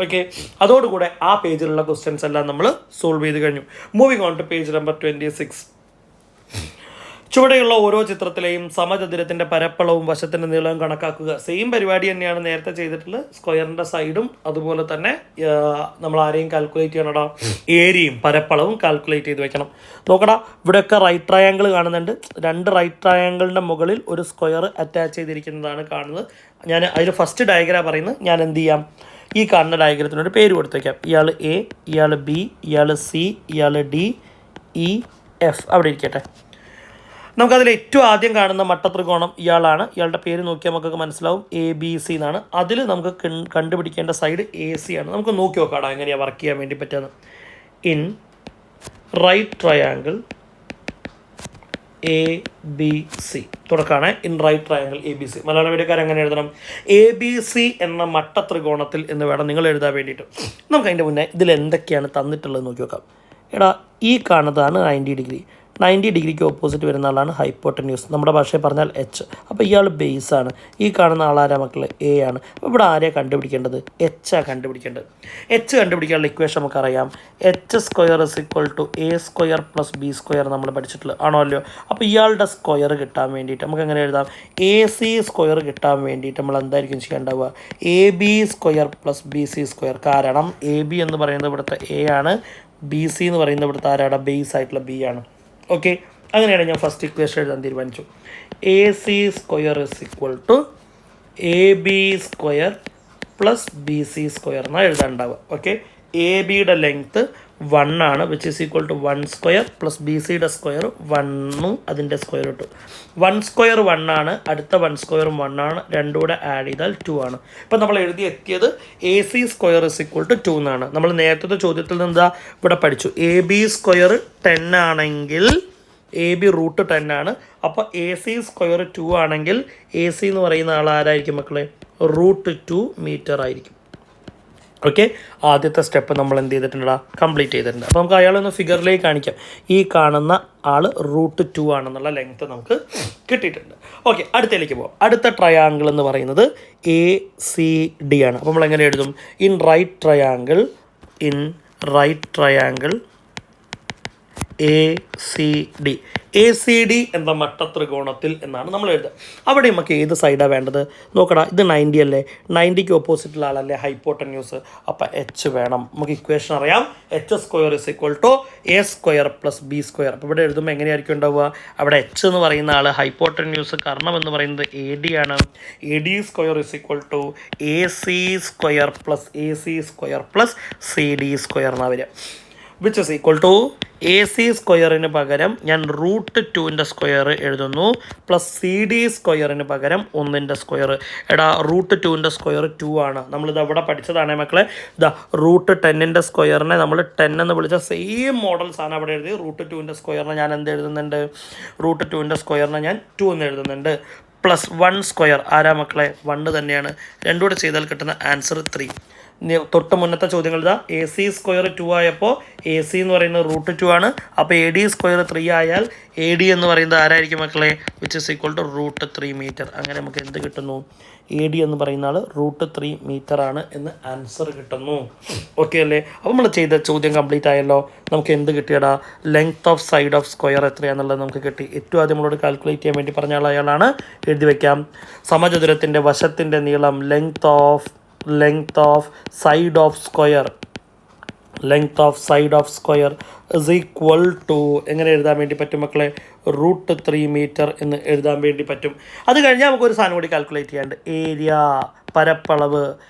ഓക്കെ, അതോടുകൂടെ ആ പേജിലുള്ള ക്വസ്റ്റ്യൻസ് എല്ലാം നമ്മൾ സോൾവ് ചെയ്ത് കഴിഞ്ഞു. Moving on to page number 26. ചുവടെയുള്ള ഓരോ ചിത്രത്തിലെയും സമചതുരത്തിൻ്റെ പരപ്പളവും വശത്തിൻ്റെ നീളവും കണക്കാക്കുക. സെയിം പരിപാടി തന്നെയാണ് നേരത്തെ ചെയ്തിട്ടുള്ളത്. സ്ക്വയറിൻ്റെ സൈഡും അതുപോലെ തന്നെ നമ്മൾ ആരെയും കാൽക്കുലേറ്റ് ചെയ്യണടാ, ഏരിയയും പരപ്പളവും കാൽക്കുലേറ്റ് ചെയ്ത് വെക്കണം. നോക്കടാ, ഇവിടെയൊക്കെ റൈറ്റ് ട്രയാങ്കിൾ കാണുന്നുണ്ട്. 2 റൈറ്റ് ട്രയാങ്കിളിൻ്റെ മുകളിൽ ഒരു സ്ക്വയർ അറ്റാച്ച് ചെയ്തിരിക്കുന്നതാണ് കാണുന്നത്. ഞാൻ അതിൽ ഫസ്റ്റ് ഡയഗ്രാം പറയുന്നത്. ഞാൻ എന്ത് ചെയ്യാം? ഈ കാണുന്ന ഡയഗ്രത്തിനൊരു പേര് കൊടുത്തു വയ്ക്കാം. ഇയാൾ എ, ഇയാൾ ബി, ഇയാൾ സി, ഇയാൾ ഡി, ഇ, എഫ്. അവിടെ ഇരിക്കട്ടെ. നമുക്കതിൽ ഏറ്റവും ആദ്യം കാണുന്ന മട്ടത്രികോണം ഇയാളാണ്. ഇയാളുടെ പേര് നോക്കിയാൽ നമുക്കൊക്കെ മനസ്സിലാവും, ABC എന്നാണ്. അതിൽ നമുക്ക് കണ്ടുപിടിക്കേണ്ട സൈഡ് AC ആണ്. നമുക്ക് നോക്കി നോക്കാടാ എങ്ങനെയാണ് വർക്ക് ചെയ്യാൻ വേണ്ടി പറ്റുന്നത്. ഇൻ റൈറ്റ് ട്രയാങ്കിൾ ABC തുടക്കമാണ്. In right triangle ABC. മലയാള മീഡിയക്കാർ എങ്ങനെ എഴുതണം? ABC എന്ന മട്ടത്രികോണത്തിൽ എന്ന് വേണം നിങ്ങൾ എഴുതാൻ വേണ്ടിയിട്ട്. നമുക്ക് അതിൻ്റെ മുന്നേ ഇതിൽ എന്തൊക്കെയാണ് തന്നിട്ടുള്ളത് നോക്കി നോക്കാം. എടാ, ഈ കാണുന്നതാണ് 90 ഡിഗ്രി. 90 ഡിഗ്രിക്ക് ഓപ്പോസിറ്റ് വരുന്ന ആളാണ് ഹൈപ്പോട്ടന്യൂസ്, നമ്മുടെ ഭാഷയിൽ പറഞ്ഞാൽ എച്ച്. അപ്പോൾ ഇയാൾ ബേസാണ്. ഈ കാണുന്ന ആളാരാ മക്കൾ? എ ആണ്. അപ്പോൾ ഇവിടെ ആരെയാണ് കണ്ടുപിടിക്കേണ്ടത്? എച്ചാണ് കണ്ടുപിടിക്കേണ്ടത്. എച്ച് കണ്ടുപിടിക്കാനുള്ള ഇക്വേഷൻ നമുക്കറിയാം. H square is equal to A square plus B square നമ്മൾ പഠിച്ചിട്ടുള്ളത് ആണോ അല്ലയോ? അപ്പോൾ ഇയാളുടെ സ്ക്വയർ കിട്ടാൻ വേണ്ടിയിട്ട് നമുക്ക് എങ്ങനെ എഴുതാം? AC സ്ക്വയർ കിട്ടാൻ വേണ്ടിയിട്ട് നമ്മൾ എന്തായിരിക്കും ചെയ്യേണ്ടാവുക? AB square plus BC square. കാരണം AB എന്ന് പറയുന്നത് ഇവിടുത്തെ എ ആണ്, BC എന്ന് പറയുന്നത് ഇവിടുത്തെ ആരാണ്? ബേസ് ആയിട്ടുള്ള ബി ആണ്. ഓക്കെ, അങ്ങനെയാണ് ഞാൻ ഫസ്റ്റ് ഇക്വേഷൻ എഴുതാൻ തീരുമാനിച്ചു. AC square is equal to AB square plus BC square എന്നാണ് എഴുതാനുണ്ടാവുക. ഓക്കെ, ABയുടെ ലെങ്ത്ത് 1 ആണ്, which is equal to 1 square plus BCയുടെ സ്ക്വയർ 1ഉം അതിൻ്റെ സ്ക്വയർ ഇട്ടു. 1 സ്ക്വയർ 1 ആണ്, അടുത്ത 1 സ്ക്വയറും 1 ആണ്, രണ്ടും കൂടെ ആഡ് ചെയ്താൽ 2 ആണ്. ഇപ്പം നമ്മൾ എഴുതി എത്തിയത് AC square is equal to 2 എന്നാണ്. നമ്മൾ നേരത്തെ ചോദ്യത്തിൽ നിന്ന് എന്താ ഇവിടെ പഠിച്ചു? AB സ്ക്വയർ 10 ആണെങ്കിൽ AB റൂട്ട് 10 ആണ്. അപ്പോൾ AC സ്ക്വയർ 2 ആണെങ്കിൽ AC എന്ന് പറയുന്ന ആൾ ആരായിരിക്കും മക്കളെ? റൂട്ട് 2 മീറ്റർ ആയിരിക്കും. ഓക്കെ, ആദ്യത്തെ സ്റ്റെപ്പ് നമ്മൾ എന്ത് ചെയ്തിട്ടുണ്ടാ? കംപ്ലീറ്റ് ചെയ്തിട്ടുണ്ട്. അപ്പോൾ നമുക്ക് അയാളൊന്ന് ഫിഗറിലേക്ക് കാണിക്കാം. ഈ കാണുന്ന ആൾ റൂട്ട് 2 ആണെന്നുള്ള ലെങ്ത്ത് നമുക്ക് കിട്ടിയിട്ടുണ്ട്. ഓക്കെ, അടുത്തേക്ക് പോകാം. അടുത്ത ട്രയാങ്കിൾ എന്ന് പറയുന്നത് ACD ആണ്. അപ്പോൾ നമ്മൾ എങ്ങനെ എഴുതും? ഇൻ റൈറ്റ് ട്രയാങ്കിൾ ACD എന്ന മട്ടത്രികോണത്തിൽ എന്നാണ് നമ്മൾ എഴുതുക. അവിടെ നമുക്ക് ഏത് സൈഡാണ് വേണ്ടത്? നോക്കടാ, ഇത് 90 അല്ലേ? 90ക്ക് ഓപ്പോസിറ്റുള്ള ആളല്ലേ ഹൈപ്പോട്ടന്യൂസ്. അപ്പോൾ എച്ച് വേണം. നമുക്ക് ഇക്വേഷൻ അറിയാം. H square is equal to A square plus B square. അപ്പോൾ ഇവിടെ എഴുതുമ്പോൾ എങ്ങനെയായിരിക്കും ഉണ്ടാവുക? അവിടെ എച്ച് എന്ന് പറയുന്ന ആൾ ഹൈപ്പോട്ടന്യൂസ്, കർണം എന്ന് പറയുന്നത് AD ആണ്. AD square is equal to AC square plus CD square എന്നാണ് വരിക. Which is equal to AC സ്ക്വയറിന് പകരം ഞാൻ റൂട്ട് 2ൻ്റെ സ്ക്വയർ എഴുതുന്നു, പ്ലസ് CD സ്ക്വയറിന് പകരം 1ൻ്റെ സ്ക്വയർ. എടാ, റൂട്ട് 2ൻ്റെ സ്ക്വയർ 2 ആണ്. നമ്മളിത് അവിടെ പഠിച്ചതാണ് മക്കളെ. ഇതാ റൂട്ട് 10ൻ്റെ സ്ക്വയറിനെ നമ്മൾ 10 എന്ന് വിളിച്ച സെയിം മോഡൽസ് ആണ് അവിടെ എഴുതി. റൂട്ട് 2ൻ്റെ സ്ക്വയറിനെ ഞാൻ എന്ത് എഴുതുന്നുണ്ട്? റൂട്ട് 2ൻ്റെ സ്ക്വയറിനെ ഞാൻ 2 എന്ന് എഴുതുന്നുണ്ട്. പ്ലസ് 1 സ്ക്വയർ ആരാ മക്കളെ? 1 തന്നെയാണ്. രണ്ടും കൂടെ ചെയ്താൽ കിട്ടുന്ന ആൻസർ 3. തൊട്ട് മുന്നത്തെ ചോദ്യങ്ങൾ ഇതാ. AC സ്ക്വയർ 2 ആയപ്പോൾ AC എന്ന് പറയുന്നത് റൂട്ട് 2 ആണ്. അപ്പോൾ AD സ്ക്വയർ 3 ആയാൽ AD എന്ന് പറയുന്നത് ആരായിരിക്കും മക്കളെ? Which is equal to root 3 metre. അങ്ങനെ നമുക്ക് എന്ത് കിട്ടുന്നു? AD എന്ന് പറയുന്ന ആൾ റൂട്ട് 3 മീറ്റർ ആണ് എന്ന് ആൻസർ കിട്ടുന്നു. ഓക്കെ അല്ലേ? അപ്പോൾ നമ്മൾ ചെയ്ത ചോദ്യം കംപ്ലീറ്റ് ആയല്ലോ. നമുക്ക് എന്ത് കിട്ടിയടാ? Length of side of square എത്രയാണെന്നുള്ളത് നമുക്ക് കിട്ടി. ഏറ്റവും ആദ്യം നമ്മളോട് കാൽക്കുലേറ്റ് ചെയ്യാൻ വേണ്ടി പറഞ്ഞ ആളാണ്. എഴുതി വയ്ക്കാം. സമചതുരത്തിൻ്റെ വശത്തിൻ്റെ നീളം length of side of square is equal to എങ്ങനെ എഴുതാൻ വേണ്ടി പറ്റും മക്കളെ? √3 മീറ്റർ എന്ന് എഴുതാൻ വേണ്ടി പറ്റും. അത് കഴിഞ്ഞാൽ നമുക്കൊരു സാധനം കൂടി കാൽക്കുലേറ്റ് ചെയ്യാണ്ട്, ഏരിയ, പരപ്പളവ്,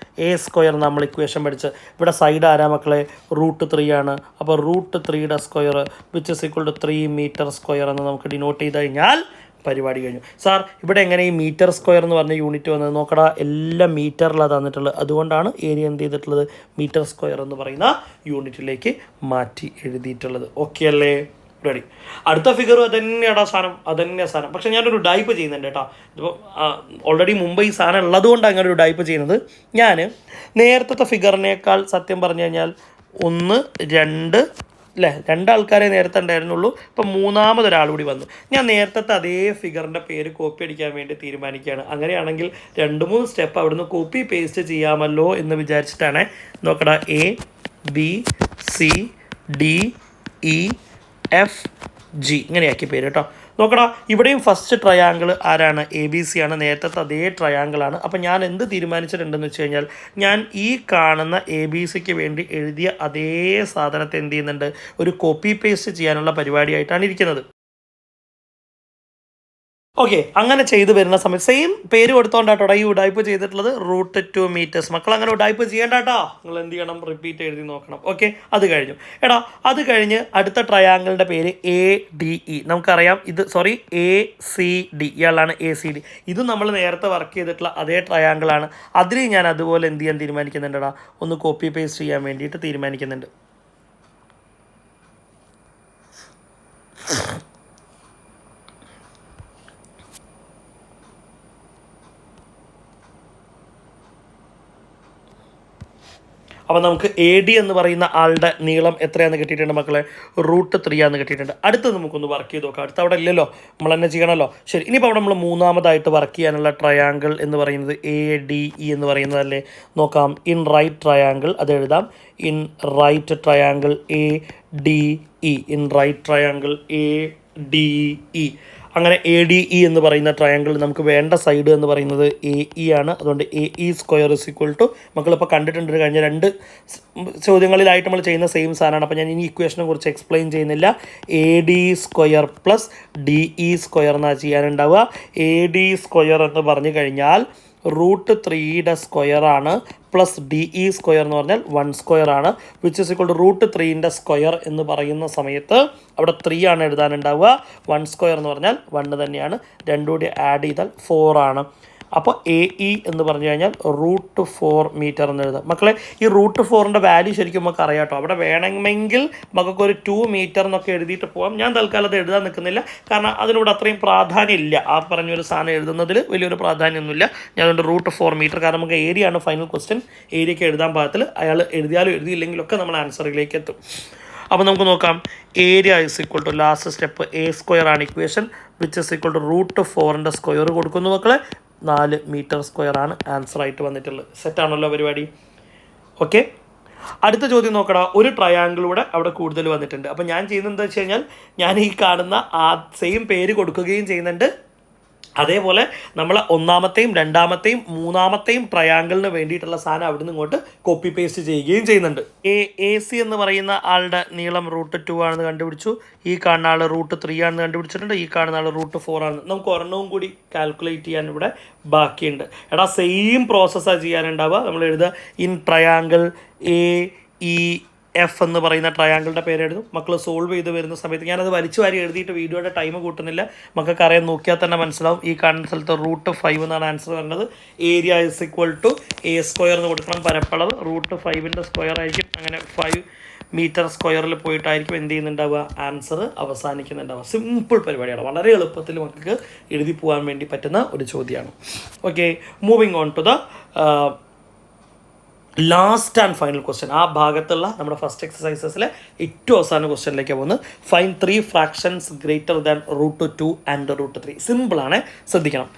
A² നമ്മൾ ഇക്വേഷൻ പഠിച്ച്. ഇവിടെ സൈഡ് ആരാ മക്കളെ? √3 ആണ്. അപ്പോൾ √3യുടെ square which is equal to 3 metre square എന്ന് നമുക്ക് ഡിനോട്ട് ചെയ്ത് കഴിഞ്ഞാൽ പരിപാടി കഴിഞ്ഞു. സാർ ഇവിടെ എങ്ങനെ ഈ മീറ്റർ സ്ക്വയർ എന്ന് പറഞ്ഞ യൂണിറ്റ് വന്നത്? നോക്കടാ, എല്ലാം മീറ്ററിലാണ് തന്നിട്ടുള്ളത്. അതുകൊണ്ടാണ് ഏരിയ എന്ത് ചെയ്തിട്ടുള്ളത്? മീറ്റർ സ്ക്വയർ എന്ന് പറയുന്ന യൂണിറ്റിലേക്ക് മാറ്റി എഴുതിയിട്ടുള്ളത്. ഓക്കെ അല്ലേ? റെഡി. അടുത്ത ഫിഗർ അതന്നെയാടാ സാധനം, അതന്നെയാണ് സാധനം. പക്ഷെ ഞാനൊരു ഡൈപ്പ് ചെയ്യുന്നുണ്ട് കേട്ടോ. ഇതിപ്പോൾ ഓൾറെഡി മുമ്പ് ഈ സാധനം ഉള്ളതുകൊണ്ടാണ് അങ്ങനെ ഒരു ഡൈപ്പ് ചെയ്യുന്നത്. ഞാൻ നേരത്തെ ഫിഗറിനേക്കാൾ സത്യം പറഞ്ഞു കഴിഞ്ഞാൽ 1, 2 അല്ലേ, 2 ആൾക്കാരെ നേരത്തെ ഉണ്ടായിരുന്നുള്ളൂ. ഇപ്പം മൂന്നാമതൊരാൾ കൂടി വന്നു. ഞാൻ നേരത്തെ അതേ ഫിഗറിൻ്റെ പേര് കോപ്പി അടിക്കാൻ വേണ്ടി തീരുമാനിക്കുകയാണ്. അങ്ങനെയാണെങ്കിൽ 2-3 സ്റ്റെപ്പ് അവിടുന്ന് കോപ്പി പേസ്റ്റ് ചെയ്യാമല്ലോ എന്ന് വിചാരിച്ചിട്ടാണ്. നോക്കടാ, ABCDEFG ഇങ്ങനെയാക്കി പേര് കേട്ടോ. നോക്കടാ, ഇവിടെയും ഫസ്റ്റ് ട്രയാങ്കിൾ ആരാണ്? ABC ആണ്. നേരത്തെ അതേ ട്രയാങ്കിളാണ്. അപ്പം ഞാൻ എന്ത് തീരുമാനിച്ചിട്ടുണ്ടെന്ന് വെച്ച് കഴിഞ്ഞാൽ, ഞാൻ ഈ കാണുന്ന ABCക്ക് വേണ്ടി എഴുതിയ അതേ സാധനത്തെ എന്ത് ചെയ്യുന്നുണ്ട്? ഒരു കോപ്പി പേസ്റ്റ് ചെയ്യാനുള്ള പരിപാടിയായിട്ടാണ് ഇരിക്കുന്നത്. ഓക്കെ, അങ്ങനെ ചെയ്ത് വരുന്ന സമയത്ത് സെയിം പേര് കൊടുത്തോണ്ടാട്ടോ ഈ ഉഡായ്പ് ചെയ്തിട്ടുള്ളത്, √2 മീറ്റേഴ്സ്. മക്കൾ അങ്ങനെ ഉഡായ്പ് ചെയ്യേണ്ടാട്ടോ, നിങ്ങൾ എന്ത് ചെയ്യണം? റിപ്പീറ്റ് എഴുതി നോക്കണം. ഓക്കെ, അത് കഴിഞ്ഞു. അത് കഴിഞ്ഞ് അടുത്ത ട്രയാങ്കിളിൻ്റെ പേര് ADE. നമുക്കറിയാം ഇത്, ACD, ഇയാളാണ് ACD. ഇത് നമ്മൾ നേരത്തെ വർക്ക് ചെയ്തിട്ടുള്ള അതേ ട്രയാങ്കിളാണ്. അതിന് ഞാൻ അതുപോലെ എന്ത് ചെയ്യാൻ തീരുമാനിക്കുന്നുണ്ടടാ? ഒന്ന് കോപ്പി പേസ്റ്റ് ചെയ്യാൻ വേണ്ടിയിട്ട് തീരുമാനിക്കുന്നുണ്ട്. അപ്പോൾ നമുക്ക് AD എന്ന് പറയുന്ന ആളുടെ നീളം എത്രയാണെന്ന് കിട്ടിയിട്ടുണ്ട് മക്കളെ? √3 ആണെന്ന് കിട്ടിയിട്ടുണ്ട്. അടുത്ത് നമുക്കൊന്ന് വർക്ക് ചെയ്ത് നോക്കാം. അടുത്ത് അവിടെ ഇല്ലല്ലോ, നമ്മൾ തന്നെ ചെയ്യണമല്ലോ. ശരി, ഇനിയിപ്പോൾ അവിടെ നമ്മൾ മൂന്നാമതായിട്ട് വർക്ക് ചെയ്യാനുള്ള ട്രയാങ്കിൾ എന്ന് പറയുന്നത് ADE എന്ന് പറയുന്നതല്ലേ? നോക്കാം. ഇൻ റൈറ്റ് ട്രയാങ്കിൾ അത് എഴുതാം. In right triangle ADE. In right triangle ADE. അങ്ങനെ ADE എന്ന് പറയുന്ന ട്രയാങ്കിൾ നമുക്ക് വേണ്ട സൈഡ് എന്ന് പറയുന്നത് AE ആണ്. അതുകൊണ്ട് AE² ഇസ് ഈക്വൽ ടു, മക്കളിപ്പോൾ കണ്ടിട്ടുണ്ട് കഴിഞ്ഞ 2 ചോദ്യങ്ങളിലായിട്ട് നമ്മൾ ചെയ്യുന്ന സെയിം സാധനമാണ്. അപ്പോൾ ഞാൻ ഇനി ഇക്വേഷനെ കുറിച്ച് എക്സ്പ്ലെയിൻ ചെയ്യുന്നില്ല. AD² പ്ലസ് DE² എന്നാണ് ചെയ്യാനുണ്ടാവുക. AD² എന്ന് പറഞ്ഞു കഴിഞ്ഞാൽ √3യുടെ സ്ക്വയറാണ്, പ്ലസ് DE² എന്ന് പറഞ്ഞാൽ 1² ആണ്. വിച്ച് ഇസ് ഈക്വൽ ടു √3ൻ്റെ സ്ക്വയർ എന്ന് പറയുന്ന സമയത്ത് അവിടെ 3 ആണ് എഴുതാനുണ്ടാവുക. 1² എന്ന് പറഞ്ഞാൽ 1 തന്നെയാണ്. 2 കൂടി ആഡ് ചെയ്താൽ 4 ആണ്. അപ്പോൾ AE എന്ന് പറഞ്ഞു കഴിഞ്ഞാൽ √4 മീറ്റർ എന്ന് എഴുതാം. മക്കളെ, ഈ √4ൻ്റെ വാല്യൂ ശരിക്കും നമുക്ക് അറിയാം കേട്ടോ. അവിടെ വേണമെങ്കിൽ നമുക്കൊരു 2 മീറ്റർ എന്നൊക്കെ എഴുതിയിട്ട് പോകാം. ഞാൻ തൽക്കാലം അത് എഴുതാൻ നിൽക്കുന്നില്ല, കാരണം അതിനോട് അത്രയും പ്രാധാന്യം ഇല്ല. ആ പറഞ്ഞൊരു സാധനം എഴുതുന്നതിൽ വലിയൊരു പ്രാധാന്യമൊന്നുമില്ല. ഞാൻ അതുകൊണ്ട് √4 മീറ്റർ, കാരണം നമുക്ക് ഏരിയ ആണ് ഫൈനൽ ക്വസ്റ്റ്യൻ. ഏരിയയ്ക്ക് എഴുതാൻ പാകത്തിൽ അയാൾ എഴുതിയാലും എഴുതിയില്ലെങ്കിലൊക്കെ നമ്മൾ ആൻസറിലേക്ക് എത്തും. അപ്പോൾ നമുക്ക് നോക്കാം. Area is equal to, last step A² ആണ് equation, which is equal to √4ൻ്റെ സ്ക്വയർ കൊടുക്കുന്നു മക്കളെ. 4 മീറ്റർ സ്ക്വയർ ആണ് ആൻസർ ആയിട്ട് വന്നിട്ടുള്ളത്. സെറ്റാണല്ലോ പരിപാടി? ഓക്കെ, അടുത്ത ചോദ്യം നോക്കടാ. ഒരു ട്രയാങ്കിളൂടെ അവിടെ കൂടുതൽ വന്നിട്ടുണ്ട്. അപ്പോൾ ഞാൻ ചെയ്യുന്നത് എന്താ വെച്ച് കഴിഞ്ഞാൽ, ഞാൻ ഈ കാണുന്ന ആ സെയിം പേര് കൊടുക്കുകയും ചെയ്യുന്നുണ്ട്. അതേപോലെ നമ്മൾ ഒന്നാമത്തെയും രണ്ടാമത്തെയും മൂന്നാമത്തെയും ട്രയാങ്കിളിന് വേണ്ടിയിട്ടുള്ള സാധനം അവിടുന്ന് ഇങ്ങോട്ട് കോപ്പി പേസ്റ്റ് ചെയ്യുകയും ചെയ്യുന്നുണ്ട്. AC എന്ന് പറയുന്ന ആളുടെ നീളം √2 ആണെന്ന് കണ്ടുപിടിച്ചു. ഈ കാണുന്ന ആൾ √3 ആണെന്ന് കണ്ടുപിടിച്ചിട്ടുണ്ട്. ഈ കാണുന്ന ആൾ √4 ആണ്. നമുക്ക് ഒരെണ്ണവും കൂടി കാൽക്കുലേറ്റ് ചെയ്യാൻ ഇവിടെ ബാക്കിയുണ്ട്. സെയിം പ്രോസസ്സാണ് ചെയ്യാനുണ്ടാവുക. നമ്മൾ എഴുതുക ഇൻ ട്രയാങ്കിൾ AEF എന്ന് പറയുന്ന ട്രയാങ്കിളിൻ്റെ പേര് എഴുതും. മക്കൾ സോൾവ് ചെയ്ത് വരുന്ന സമയത്ത് ഞാനത് വലിച്ചു വാരി എഴുതിയിട്ട് വീഡിയോയുടെ ടൈം കൂട്ടുന്നില്ല. മക്കൾക്ക് അറിയാൻ നോക്കിയാൽ തന്നെ മനസ്സിലാവും. ഈ കാണുന്ന സ്ഥലത്ത് √5 എന്നാണ് ആൻസർ വരുന്നത്. Area is equal to A² എന്ന് കൊടുക്കണം. പരപ്പളവ് √5ൻ്റെ സ്ക്വയർ ആയിരിക്കും. അങ്ങനെ 5 മീറ്റർ സ്ക്വയറിൽ പോയിട്ടായിരിക്കും എന്ത് ചെയ്യുന്നുണ്ടാവുക? ആൻസർ അവസാനിക്കുന്നുണ്ടാവുക. സിമ്പിൾ പരിപാടിയാണ്. വളരെ എളുപ്പത്തിൽ നമുക്ക് എഴുതി പോകാൻ വേണ്ടി പറ്റുന്ന ഒരു ചോദ്യമാണ്. Okay, moving on to the last and final question. ആ ഭാഗത്തുള്ള നമ്മുടെ ഫസ്റ്റ് എക്സസൈസസിലെ ഏറ്റവും അവസാന ക്വസ്റ്റ്യനിലേക്ക് പോകുന്നത്. Find 3 fractions greater than √2 and √3. സിമ്പിളാണ്, ശ്രദ്ധിക്കണം.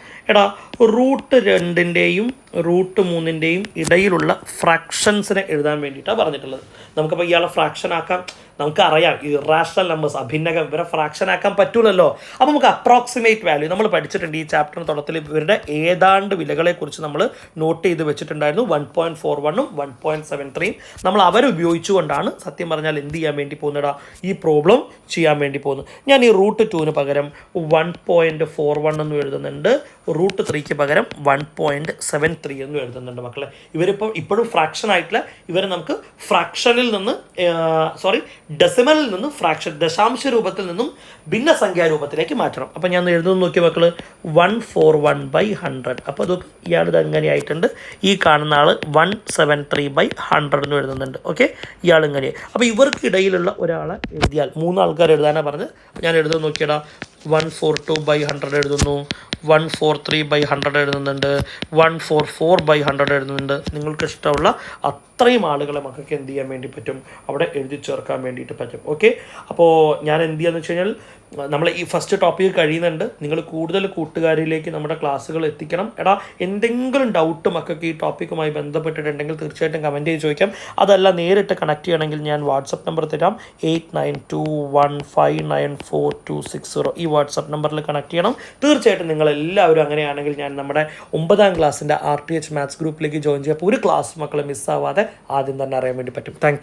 √2ൻ്റെയും √3ൻ്റെയും ഇടയിലുള്ള ഫ്രാക്ഷൻസിനെ എഴുതാൻ വേണ്ടിയിട്ടാണ് പറഞ്ഞിട്ടുള്ളത്. നമുക്കപ്പോൾ ഇയാളെ ഫ്രാക്ഷൻ ആക്കാം. നമുക്കറിയാം ഇറാഷണൽ നമ്പേഴ്സ് അഭിന്നകം ഇവരെ ഫ്രാക്ഷൻ ആക്കാൻ പറ്റൂലല്ലോ. അപ്പോൾ നമുക്ക് അപ്രോക്സിമേറ്റ് വാല്യൂ നമ്മൾ പഠിച്ചിട്ടുണ്ട്. ഈ ചാപ്റ്ററിന് തുടക്കത്തിൽ ഇവരുടെ ഏതാണ്ട് വിലകളെക്കുറിച്ച് നമ്മൾ നോട്ട് ചെയ്ത് വെച്ചിട്ടുണ്ടായിരുന്നു. 1.41ഉം 1.73 നമ്മൾ അവരുപയോഗിച്ചുകൊണ്ടാണ് സത്യം പറഞ്ഞാൽ എന്ത് ചെയ്യാൻ വേണ്ടി പോകുന്നടാ ഈ പ്രോബ്ലം ചെയ്യാൻ വേണ്ടി പോകുന്നത്. ഞാൻ ഈ √2ന് പകരം 1.41 എന്നും എഴുതുന്നുണ്ട്, √3ക്ക് പകരം 1.73 എന്നും എഴുതുന്നുണ്ട് മക്കളെ. ഇവരിപ്പോൾ ഇപ്പോഴും ഫ്രാക്ഷൻ ആയിട്ടില്ല. ഇവരെ നമുക്ക് ഫ്രാക്ഷനിൽ നിന്ന് ഡെസിമലിൽ നിന്നും ഫ്രാക്ഷൻ ദശാംശ രൂപത്തിൽ നിന്നും ഭിന്നസംഖ്യാ രൂപത്തിലേക്ക് മാറ്റണം. അപ്പോൾ ഞാൻ എഴുതുന്നു നോക്കിയ മക്കൾ 141/100. അപ്പോൾ അത് ഇയാളിത് എങ്ങനെയായിട്ടുണ്ട്, ഈ കാണുന്ന ആൾ 173/100 എന്ന് എഴുതുന്നുണ്ട്. ഓക്കെ, ഇയാൾ ഇങ്ങനെയായി. അപ്പോൾ ഇവർക്കിടയിലുള്ള ഒരാളെ എഴുതിയാൽ 3 ആൾക്കാർ എഴുതാനാണ് പറഞ്ഞത്. ഞാൻ എഴുതുന്നു നോക്കിയടാ, 142/100 എഴുതുന്നു, 143/100 എഴുതുന്നുണ്ട്, 144/100 എഴുതുന്നുണ്ട്. നിങ്ങൾക്ക് ഇഷ്ടമുള്ള അത്രയും ആളുകളെ മക്കൾക്ക് എന്ത് ചെയ്യാൻ വേണ്ടി പറ്റും, അവിടെ എഴുതി ചേർക്കാൻ വേണ്ടിയിട്ട് പറ്റും. ഓക്കെ, അപ്പോൾ ഞാൻ എന്ത് ചെയ്യാന്ന് വെച്ച് കഴിഞ്ഞാൽ നമ്മൾ ഈ ഫസ്റ്റ് ടോപ്പിക്ക് കഴിയുന്നുണ്ട്. നിങ്ങൾ കൂടുതൽ കൂട്ടുകാരിലേക്ക് നമ്മുടെ ക്ലാസ്സുകൾ എത്തിക്കണം. എടാ എന്തെങ്കിലും ഡൗട്ട് മക്കൾക്ക് ഈ ടോപ്പിക്കുമായി ബന്ധപ്പെട്ടിട്ടുണ്ടെങ്കിൽ തീർച്ചയായിട്ടും കമൻറ്റ് ചെയ്ത് ചോദിക്കാം. അതല്ല നേരിട്ട് കണക്ട് ചെയ്യണമെങ്കിൽ ഞാൻ വാട്സപ്പ് നമ്പർ തരാം, 8921594260. ഈ വാട്സപ്പ് നമ്പറിൽ കണക്ട് ചെയ്യണം. തീർച്ചയായിട്ടും നിങ്ങളെല്ലാവരും അങ്ങനെയാണെങ്കിൽ ഞാൻ നമ്മുടെ 9ാം ക്ലാസ്സിൻ്റെ RTH മാത്സ് ഗ്രൂപ്പിലേക്ക് ജോയിൻ ചെയ്യാം. അപ്പോൾ ഒരു ക്ലാസ് മക്കളെ മിസ്സാവാതെ ആദ്യം തന്നെ അറിയാൻ വേണ്ടി പറ്റും. താങ്ക്